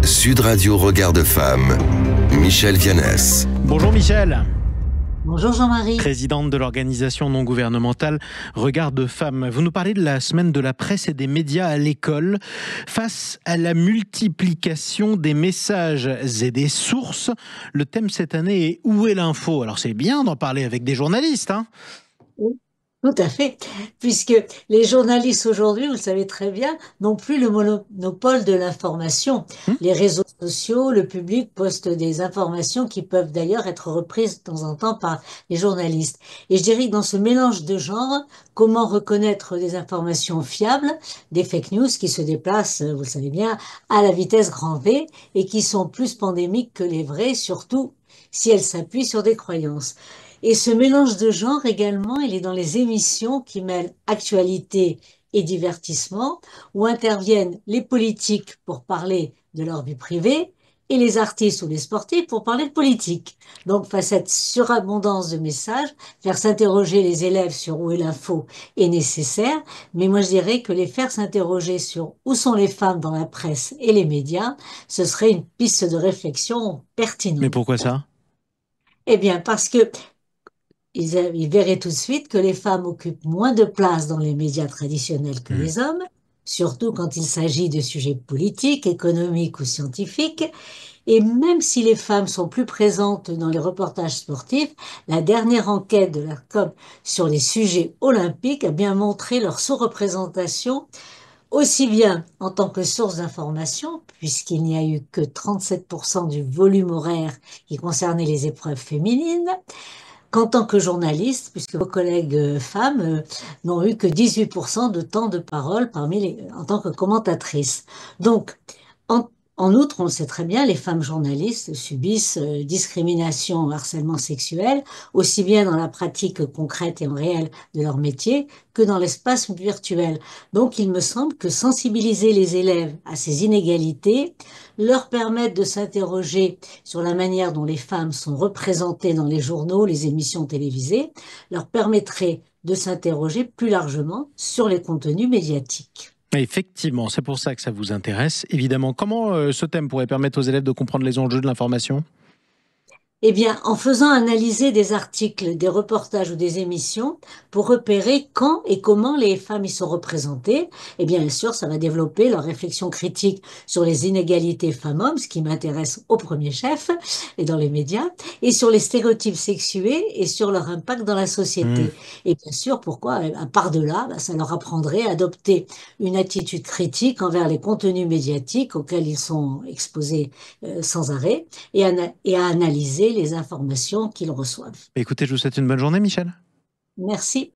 Sud Radio Regard de Femme, Michèle Vianès. Bonjour Michèle. Bonjour Jean-Marie. Présidente de l'organisation non gouvernementale Regard de Femmes. Vous nous parlez de la semaine de la presse et des médias à l'école. Face à la multiplication des messages et des sources, le thème cette année est « Où est l'info ?» Alors c'est bien d'en parler avec des journalistes, hein ? Oui, tout à fait, puisque les journalistes aujourd'hui, vous le savez très bien, n'ont plus le monopole de l'information. Les réseaux sociaux, le public poste des informations qui peuvent d'ailleurs être reprises de temps en temps par les journalistes. Et je dirais que dans ce mélange de genres, comment reconnaître des informations fiables, des fake news qui se déplacent, vous le savez bien, à la vitesse grand V et qui sont plus pandémiques que les vraies, surtout si elles s'appuient sur des croyances. Et ce mélange de genres également, il est dans les émissions qui mêlent actualité et divertissement, où interviennent les politiques pour parler de leur vie privée et les artistes ou les sportifs pour parler de politique. Donc, face à cette surabondance de messages, faire s'interroger les élèves sur où est l'info est nécessaire, mais moi je dirais que les faire s'interroger sur où sont les femmes dans la presse et les médias, ce serait une piste de réflexion pertinente. Mais pourquoi ça ? Eh bien, parce que ils verraient tout de suite que les femmes occupent moins de place dans les médias traditionnels que les hommes, surtout quand il s'agit de sujets politiques, économiques ou scientifiques. Et même si les femmes sont plus présentes dans les reportages sportifs, la dernière enquête de l'ARCOM sur les sujets olympiques a bien montré leur sous-représentation, aussi bien en tant que source d'information, puisqu'il n'y a eu que 37% du volume horaire qui concernait les épreuves féminines, qu'en tant que journaliste, puisque vos collègues femmes n'ont eu que 18% de temps de parole en tant que commentatrices. Donc, en outre, on le sait très bien, les femmes journalistes subissent discrimination, harcèlement sexuel, aussi bien dans la pratique concrète et en réel de leur métier que dans l'espace virtuel. Donc, il me semble que sensibiliser les élèves à ces inégalités, leur permettre de s'interroger sur la manière dont les femmes sont représentées dans les journaux, les émissions télévisées, leur permettrait de s'interroger plus largement sur les contenus médiatiques. Effectivement, c'est pour ça que ça vous intéresse. Évidemment, comment ce thème pourrait permettre aux élèves de comprendre les enjeux de l'information ? Eh bien, en faisant analyser des articles, des reportages ou des émissions pour repérer quand et comment les femmes y sont représentées, eh bien sûr, ça va développer leur réflexion critique sur les inégalités femmes-hommes, ce qui m'intéresse au premier chef, et dans les médias, et sur les stéréotypes sexués et sur leur impact dans la société. Et bien sûr, pourquoi, à part de là, ça leur apprendrait à adopter une attitude critique envers les contenus médiatiques auxquels ils sont exposés sans arrêt et à analyser les informations qu'ils reçoivent. Écoutez, je vous souhaite une bonne journée, Michèle. Merci.